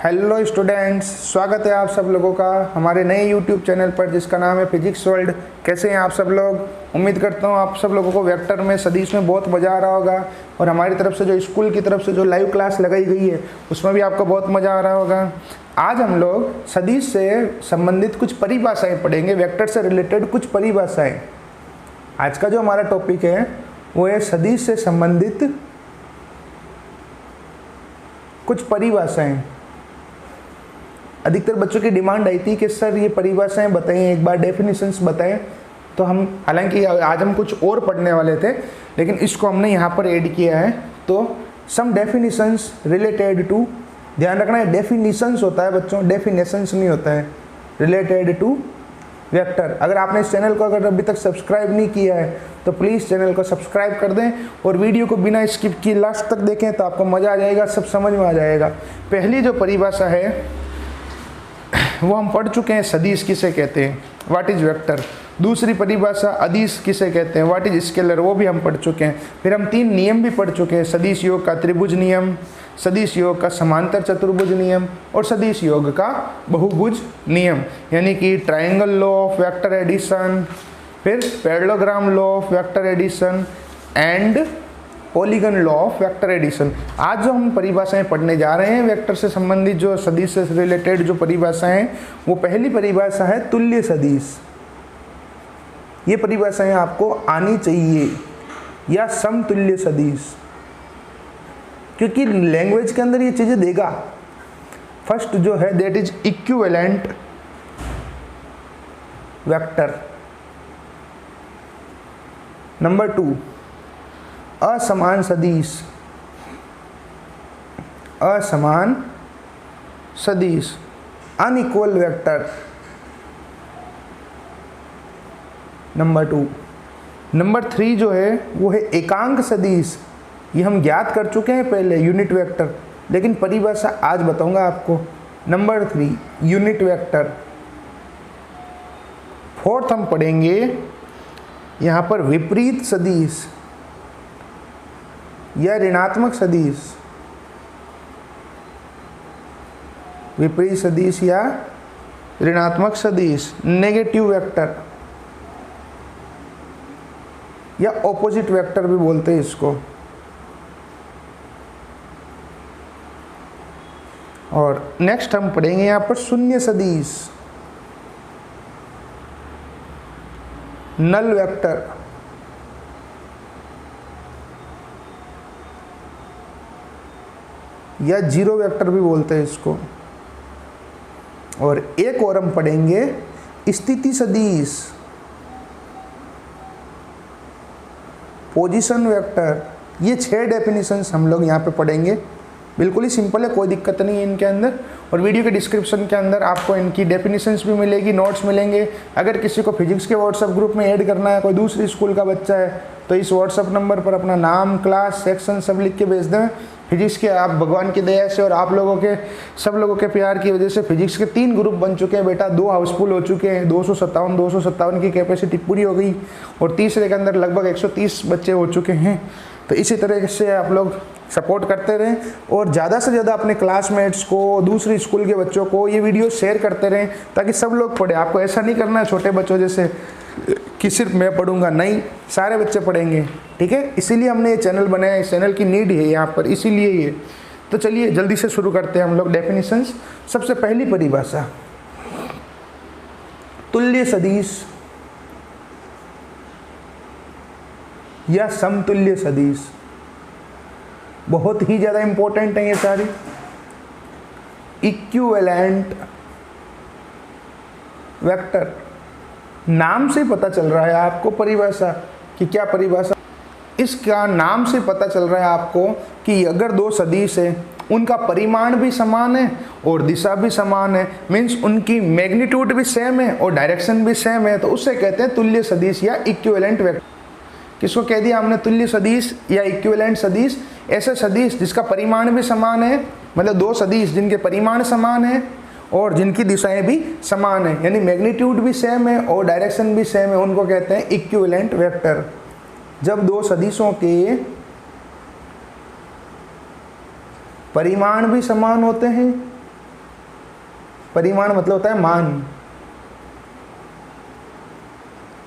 Hello students, स्वागत है आप सब लोगों का हमारे नए यूट्यूब चैनल पर जिसका नाम है फिजिक्स वर्ल्ड। कैसे हैं आप सब लोग? उम्मीद करता हूँ आप सब लोगों को वेक्टर में, सदिश में बहुत मज़ा आ रहा होगा और हमारी तरफ से जो स्कूल की तरफ से जो लाइव क्लास लगाई गई है उसमें भी आपको बहुत मज़ा आ रहा होगा। आज हम लोग सदिश से संबंधित कुछ परिभाषाएँ पढ़ेंगे, वेक्टर से रिलेटेड कुछ परिभाषाएँ। आज का जो हमारा टॉपिक है वो है सदिश से संबंधित कुछ परिभाषाएँ। अधिकतर बच्चों की डिमांड आई थी कि सर ये परिभाषाएं बताइए, एक बार डेफिनेशंस बताएं। तो हम हालांकि आज हम कुछ और पढ़ने वाले थे लेकिन इसको हमने यहाँ पर ऐड किया है। तो सम डेफिनेशंस रिलेटेड टू, ध्यान रखना है डेफिनेशंस होता है बच्चों, डेफिनेशंस नहीं होता है, रिलेटेड टू वेक्टर। अगर आपने इस चैनल को अगर अभी तक सब्सक्राइब नहीं किया है तो प्लीज़ चैनल को सब्सक्राइब कर दें और वीडियो को बिना स्किप किए लास्ट तक देखें तो आपको मज़ा आ जाएगा, सब समझ में आ जाएगा। पहली जो परिभाषा है वो हम पढ़ चुके हैं, सदिश किसे कहते हैं, व्हाट इज वेक्टर। दूसरी परिभाषा अदिश किसे कहते हैं, व्हाट इज स्केलर, वो भी हम पढ़ चुके हैं। फिर हम 3 नियम भी पढ़ चुके हैं, सदिश योग का त्रिभुज नियम, सदिश योग का समांतर चतुर्भुज नियम और सदिश योग का बहुभुज नियम, यानी कि triangle law of vector addition, फिर parallelogram law of vector addition and polygon law of vector addition. आज जो हम परिभाषाएं पढ़ने जा रहे हैं वेक्टर से संबंधित, जो सदिश से रिलेटेड जो परिभाषाएं हैं, वो पहली परिभाषा है तुल्य सदिश। ये परिभाषाएं आपको आनी चाहिए, या समतुल्य सदिश, क्योंकि लैंग्वेज के अंदर ये चीजें देगा। फर्स्ट जो है that is equivalent vector. Number 2 असमान सदिश, असमान सदिश, अनइक्वल वेक्टर। नंबर 2। नंबर 3 जो है वो है एकांक सदिश। ये हम ज्ञात कर चुके हैं पहले, यूनिट वेक्टर, लेकिन परिभाषा आज बताऊंगा आपको। Number 3 unit vector. 4th हम पढ़ेंगे यहाँ पर विपरीत सदिश या ऋणात्मक सदिश, विपरीत सदिश या ऋणात्मक सदिश, नेगेटिव वेक्टर या ऑपोजिट वेक्टर भी बोलते हैं इसको। और नेक्स्ट हम पढ़ेंगे यहाँ पर शून्य सदिश, नल वेक्टर, या जीरो वेक्टर भी बोलते हैं इसको। और एक और हम पढ़ेंगे स्थिति सदिश, पोजीशन वेक्टर। ये 6 डेफिनेशंस हम लोग यहाँ पे पढ़ेंगे। बिल्कुल ही सिंपल है, कोई दिक्कत नहीं है इनके अंदर। और वीडियो के डिस्क्रिप्शन के अंदर आपको इनकी डेफिनेशंस भी मिलेगी, नोट्स मिलेंगे। अगर किसी को फिजिक्स के व्हाट्सएप ग्रुप में ऐड करना है, कोई दूसरी स्कूल का बच्चा है, तो इस व्हाट्सएप नंबर पर अपना नाम, क्लास, सेक्शन सब लिख के भेज दें। फिजिक्स के आप भगवान की दया से और आप लोगों के, सब लोगों के प्यार की वजह से फिजिक्स के 3 ग्रुप बन चुके हैं बेटा, 2 हाउसफुल हो चुके हैं, 257 की कैपेसिटी पूरी हो गई और तीसरे के अंदर लगभग 130 बच्चे हो चुके हैं। तो इसी तरह से आप लोग सपोर्ट करते रहें और ज़्यादा से ज़्यादा अपने क्लासमेट्स को, दूसरी स्कूल के बच्चों को ये वीडियो शेयर करते रहें ताकि सब लोग पढ़े। आपको ऐसा नहीं करना है छोटे बच्चों जैसे कि सिर्फ मैं पढ़ूंगा, नहीं, सारे बच्चे पढ़ेंगे, ठीक है। इसीलिए हमने ये चैनल बनाया, इस चैनल की नीड है यहाँ पर, इसीलिए ये। तो चलिए जल्दी से शुरू करते हैं हम लोग डेफिनेशंस। सबसे पहली परिभाषा तुल्य सदिश या समतुल्य सदिश। बहुत ही ज्यादा इंपॉर्टेंट है ये सारी। इक्विवेलेंट वेक्टर, नाम से पता चल रहा है आपको परिभाषा कि क्या परिभाषा, इसका नाम से पता चल रहा है आपको कि अगर 2 सदिश है, उनका परिमाण भी समान है और दिशा भी समान है, मीन्स उनकी मैग्नीट्यूड भी सेम है और डायरेक्शन भी सेम है, तो उससे कहते हैं तुल्य सदिश या इक्विवेलेंट वेक्टर। किसको कह दिया हमने? तुल्य सदिश या इक्विवेलेंट सदिश। ऐसे सदिश जिसका परिमाण भी समान है, मतलब 2 सदिश जिनके परिमाण समान है और जिनकी दिशाएं भी समान है, यानी मैग्नीट्यूड भी सेम है और डायरेक्शन भी सेम है, उनको कहते हैं इक्विवेलेंट वेक्टर। जब 2 सदिशों के परिमाण भी समान होते हैं परिमाण मतलब होता है मान,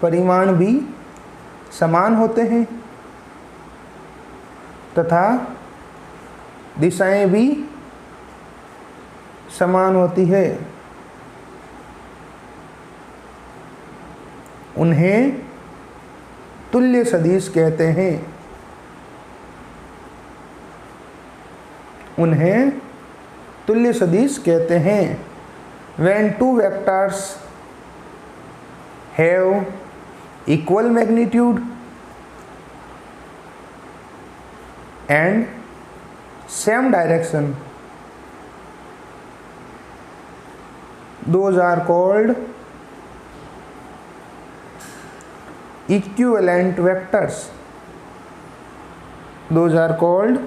परिमाण भी समान होते हैं तथा दिशाएं भी समान होती है। उन्हें तुल्य सदिश कहते हैं। उन्हें तुल्य सदिश कहते हैं। When two vectors have equal magnitude and same direction, those are called equivalent vectors. Those are called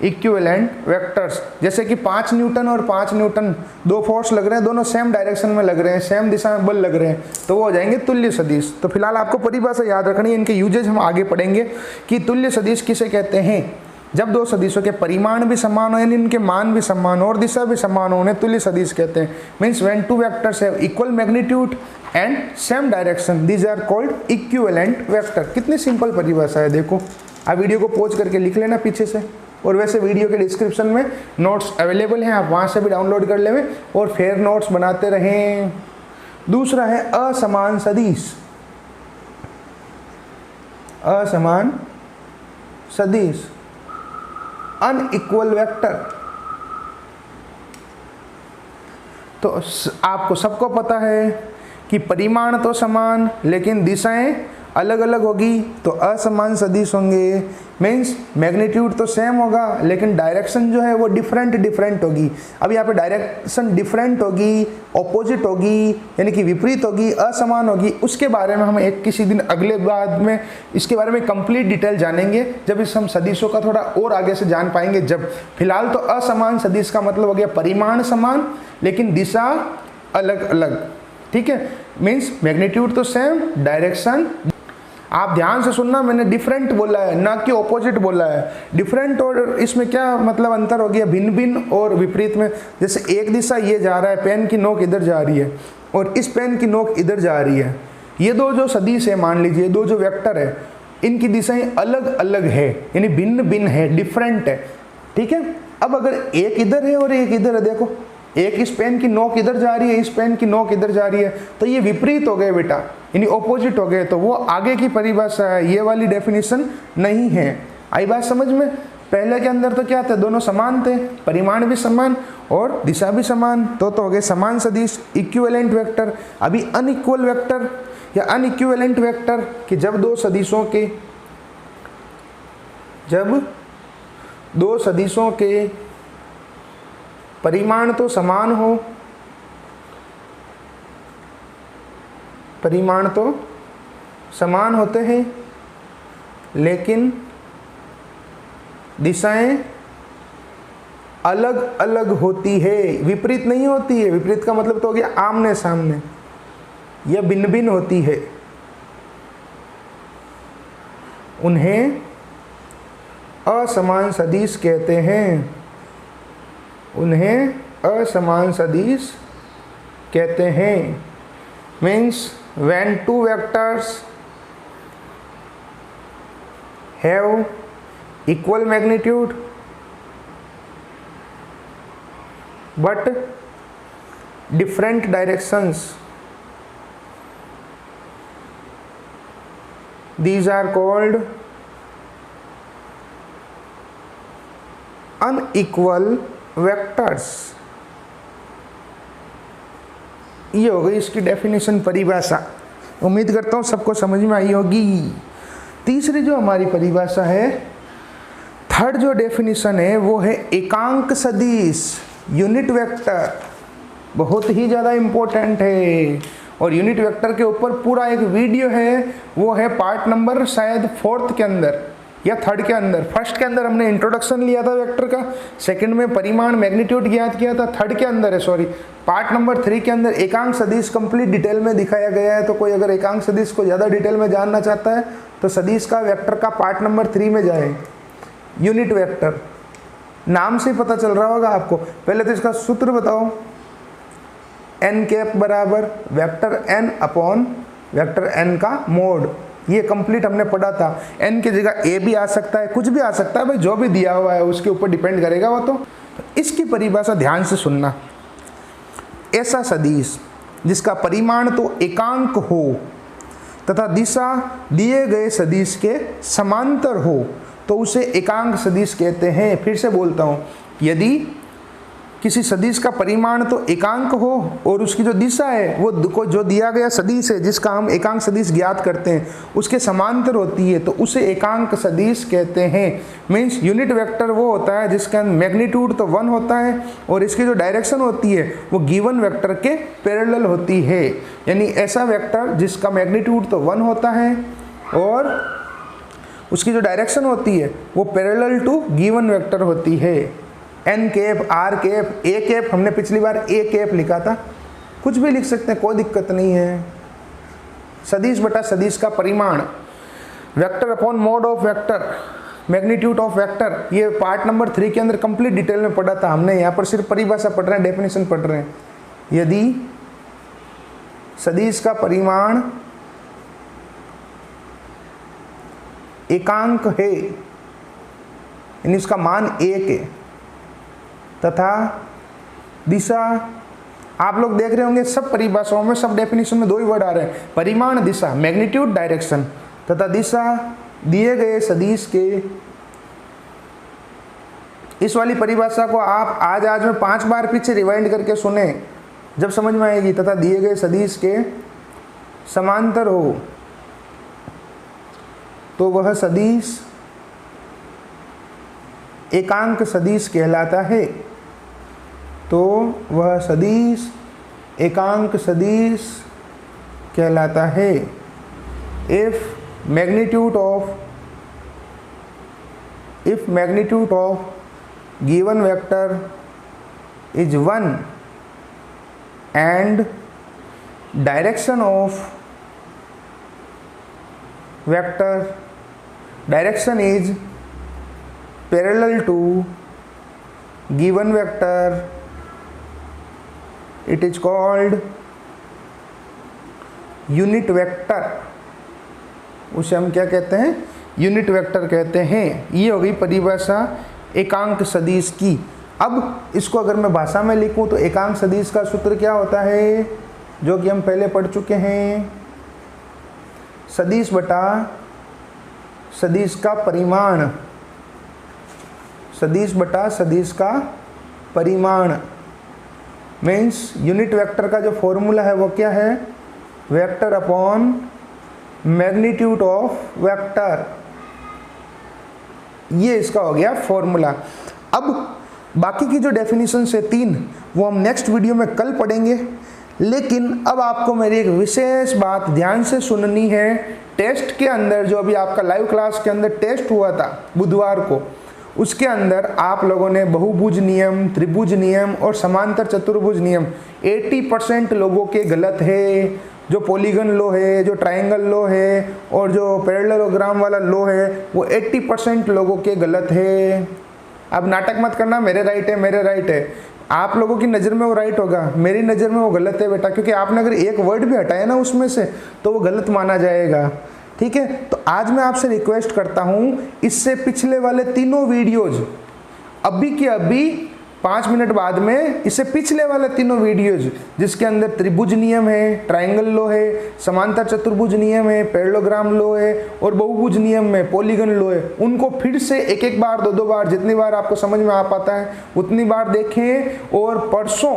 equivalent vectors. जैसे कि 5 न्यूटन और 5 न्यूटन दो फोर्स लग रहे हैं, दोनों सेम डायरेक्शन में लग रहे हैं, सेम दिशा में बल लग रहे हैं, तो वो हो जाएंगे तुल्य सदिश। तो फिलहाल आपको परिभाषा याद रखनी है, इनके यूजेज हम आगे पढ़ेंगे कि तुल्य सदिश किसे कहते हैं। जब दो सदिशों के परिमाण भी समान हो, यानी इनके मान भी समान हो और दिशा भी समान हो, उन्हें तुल्य सदिश कहते हैं। Means when two vectors have equal magnitude and same direction, these are called equivalent vector. कितनी सिंपल परिभाषा है, देखो। आप वीडियो को पॉज करके लिख लेना पीछे से, और वैसे वीडियो के डिस्क्रिप्शन में नोट्स अवेलेबल हैं, आप वहाँ से भी डाउनलोड कर लेंगे और फिर नोट्स बनाते रहें। दूसरा है असमान सदिश। असमान सदिश, अनइक्वल वेक्टर। तो आपको सबको पता है कि परिमाण तो समान लेकिन दिशाएं अलग अलग होगी, तो असमान सदिश होंगे। मीन्स मैग्नीट्यूड तो सेम होगा लेकिन डायरेक्शन जो है वो डिफरेंट होगी। अब यहाँ पे डायरेक्शन डिफरेंट होगी, ऑपोजिट होगी, यानी कि विपरीत होगी, असमान होगी। उसके बारे में हम एक किसी दिन अगले बाद में इसके बारे में कंप्लीट डिटेल जानेंगे, जब इस हम सदिशों का थोड़ा और आगे से जान पाएंगे। जब फिलहाल तो असमान सदिश का मतलब हो गया परिमाण समान लेकिन दिशा अलग अलग, ठीक है। मीन्स मैग्नीट्यूड तो सेम, डायरेक्शन। आप ध्यान से सुनना, मैंने डिफरेंट बोला है ना कि ऑपोजिट बोला है। डिफरेंट और इसमें क्या मतलब अंतर हो गया, भिन्न भिन्न और विपरीत में। जैसे एक दिशा ये जा रहा है, पेन की नोक इधर जा रही है और इस पेन की नोक इधर जा रही है। ये दो जो सदिश है, मान लीजिए दो जो वेक्टर है, इनकी दिशाएं अलग अलग है, यानी भिन्न भिन्न है, डिफरेंट है, ठीक है। अब अगर एक इधर है और एक इधर है, देखो एक इस पेन की नोक इधर जा रही है, इस पेन की नोक इधर जा रही है, तो ये विपरीत हो गए बेटा, यानी ऑपोजिट हो गए। तो वो आगे की परिभाषा है, ये वाली डेफिनेशन नहीं है। आई बात समझ में? पहले के अंदर तो क्या थे, दोनों समान थे, परिमाण भी समान और दिशा भी समान, तो हो गए समान सदिश, इक्विवेलेंट वेक्टर। अभी अनइक्वल वेक्टर या अनइक्विवेलेंट वेक्टर कि जब दो सदिशों के परिमाण तो समान हो, परिमाण तो समान होते हैं लेकिन दिशाएं अलग अलग होती है, विपरीत नहीं होती है। विपरीत का मतलब तो हो गया आमने सामने, यह भिन्न भिन्न होती है। उन्हें असमान सदिश कहते हैं। उन्हें असमान सदिश कहते हैं। Means when two vectors have equal magnitude but different directions, these are called unequal vectors। ये हो गई इसकी डेफिनेशन, परिभाषा। उम्मीद करता हूँ सबको समझ में आई होगी। तीसरी जो हमारी परिभाषा है, थर्ड जो डेफिनेशन है वो है एकांक सदिश, यूनिट वेक्टर। बहुत ही ज़्यादा इम्पोर्टेंट है और यूनिट वेक्टर के ऊपर पूरा एक वीडियो है, वो है पार्ट नंबर शायद 4th के अंदर या 3rd के अंदर। फर्स्ट के अंदर हमने इंट्रोडक्शन लिया था वेक्टर का, सेकंड में परिमाण मैग्नीट्यूड ज्ञात किया था, 3rd के अंदर है सॉरी पार्ट नंबर 3 के अंदर एकांक सदिश कंप्लीट डिटेल में दिखाया गया है। तो कोई अगर एकांक सदिश को ज़्यादा डिटेल में जानना चाहता है तो सदिश का वेक्टर का पार्ट नंबर 3 में जाए। यूनिट वेक्टर नाम से पता चल रहा होगा आपको। पहले तो इसका सूत्र बताओ, एन कैप बराबर vector N upon vector N का मोड। ये कंप्लीट हमने पढ़ा था। एन की जगह ए भी आ सकता है, कुछ भी आ सकता है भाई, जो भी दिया हुआ है उसके ऊपर डिपेंड करेगा वो। तो इसकी परिभाषा ध्यान से सुनना। ऐसा सदिश जिसका परिमाण तो एकांक हो तथा दिशा दिए गए सदिश के समांतर हो तो उसे एकांक सदिश कहते हैं। फिर से बोलता हूँ, यदि किसी सदिश का परिमाण तो एकांक हो और उसकी जो दिशा है वो जो दिया गया सदिश है जिसका हम एकांक सदिश ज्ञात करते हैं उसके समांतर होती है तो उसे एकांक सदिश कहते हैं। मीन्स यूनिट वेक्टर वो होता है जिसका मैग्नीट्यूड तो 1 होता है और इसकी जो डायरेक्शन होती है वो गिवन वेक्टर के पैरेलल होती है। यानी ऐसा वेक्टर जिसका मैग्नीट्यूड तो 1 होता है और उसकी जो डायरेक्शन होती है वो पैरेलल टू गिवन वेक्टर होती है। N cap, R cap, A cap, हमने पिछली बार ए कैप लिखा था, कुछ भी लिख सकते हैं, कोई दिक्कत नहीं है। सदिश बटा सदिश का परिमाण, vector upon mode of vector, magnitude of vector, ये पार्ट नंबर 3 के अंदर कंप्लीट डिटेल में पढ़ा था हमने। यहाँ पर सिर्फ परिभाषा पढ़ रहे हैं, डेफिनेशन पढ़ रहे हैं। यदि सदिश का परिमाण एकांक है यानी इसका मान 1 है तथा दिशा, आप लोग देख रहे होंगे सब परिभाषाओं में, सब डेफिनेशन में 2 ही वर्ड आ रहे हैं, परिमाण दिशा, मैग्नीट्यूड डायरेक्शन, तथा दिशा दिए गए सदिश के। इस वाली परिभाषा को आप आज में 5 बार पीछे रिवाइंड करके सुने, जब समझ में आएगी। तथा दिए गए सदिश के समांतर हो तो वह सदिश एकांक सदिश कहलाता है। तो वह सदिश एकांक सदिश कहलाता है। If magnitude of given vector is 1 and direction of vector direction is parallel to given vector, it is called unit vector. उसे हम क्या कहते हैं? यूनिट वेक्टर कहते हैं। ये हो गई परिभाषा एकांक सदिश की। अब इसको अगर मैं भाषा में लिखूं तो एकांक सदिश का सूत्र क्या होता है, जो कि हम पहले पढ़ चुके हैं, सदिश बटा सदिश का परिमाण, सदिश बटा सदिश का परिमाण। मीन्स यूनिट वेक्टर का जो फॉर्मूला है वो क्या है, vector upon magnitude of vector. ये इसका हो गया फॉर्मूला। अब बाकी की जो डेफिनेशन है 3 वो हम नेक्स्ट वीडियो में कल पढ़ेंगे। लेकिन अब आपको मेरी एक विशेष बात ध्यान से सुननी है। टेस्ट के अंदर जो अभी आपका लाइव क्लास के अंदर टेस्ट हुआ था बुधवार को, उसके अंदर आप लोगों ने बहुभुज नियम, त्रिभुज नियम और समांतर चतुर्भुज नियम 80% लोगों के गलत है। जो पॉलीगन लो है, जो ट्रायंगल लो है और जो पैरेललोग्राम वाला लो है वो 80% लोगों के गलत है। अब नाटक मत करना मेरे राइट है, मेरे राइट है। आप लोगों की नज़र में वो राइट होगा, मेरी नज़र में वो गलत है बेटा, क्योंकि आपने अगर एक वर्ड भी हटाया ना उसमें से तो वो गलत माना जाएगा। ठीक है, तो आज मैं आपसे रिक्वेस्ट करता हूं, इससे पिछले वाले 3 वीडियोज अभी के अभी 5 मिनट बाद में, इससे पिछले वाले 3 वीडियोज जिसके अंदर त्रिभुज नियम है, ट्रायंगल लो है, समांतर चतुर्भुज नियम है, पैरेललोग्राम लो है और बहुभुज नियम में पॉलीगन लो है, उनको फिर से 1-1 बार 2-2 बार जितनी बार आपको समझ में आ पाता है उतनी बार देखें। और परसों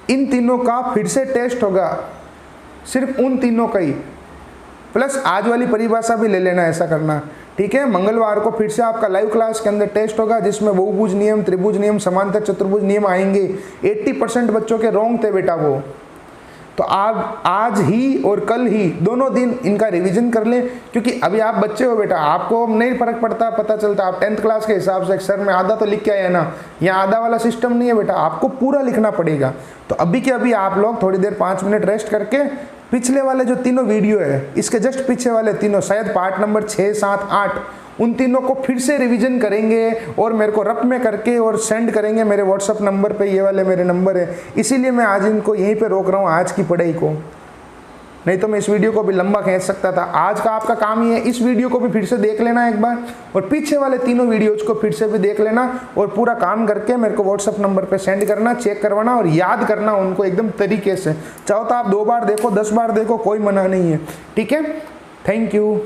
इन तीनों का फिर से टेस्ट होगा, सिर्फ उन तीनों का ही, प्लस आज वाली परिभाषा भी ले लेना, ऐसा करना। ठीक है, मंगलवार को फिर से आपका लाइव क्लास के अंदर टेस्ट होगा जिसमें बहुभुज नियम, त्रिभुज नियम, समांतर चतुर्भुज नियम आएंगे। 80% बच्चों के रॉन्ग थे बेटा वो। तो आज ही और कल ही दोनों दिन इनका रिवीजन कर लें, क्योंकि अभी आप बच्चे हो बेटा, आपको नहीं फर्क पड़ता, पता चलता। आप 10th क्लास के हिसाब से सर में आधा तो लिख के आया ना, यहाँ आधा वाला सिस्टम नहीं है बेटा, आपको पूरा लिखना पड़ेगा। तो अभी के अभी आप लोग थोड़ी देर 5 मिनट रेस्ट करके पिछले वाले जो 3 वीडियो है, इसके जस्ट पीछे वाले 3, शायद पार्ट नंबर 6, 7, 8, उन तीनों को फिर से रिवीजन करेंगे और मेरे को रफ में करके और सेंड करेंगे मेरे व्हाट्सअप नंबर पे। ये वाले मेरे नंबर है, इसीलिए मैं आज इनको यहीं पे रोक रहा हूँ आज की पढ़ाई को, नहीं तो मैं इस वीडियो को भी लंबा खींच सकता था। आज का आपका काम ही है, इस वीडियो को भी फिर से देख लेना एक बार और पीछे वाले तीनों वीडियोज को फिर से भी देख लेना और पूरा काम करके मेरे को व्हाट्सअप नंबर पे सेंड करना, चेक करवाना और याद करना उनको एकदम तरीके से। चाहो तो आप 2 बार देखो, 10 बार देखो, कोई मना नहीं है। ठीक है, थैंक यू।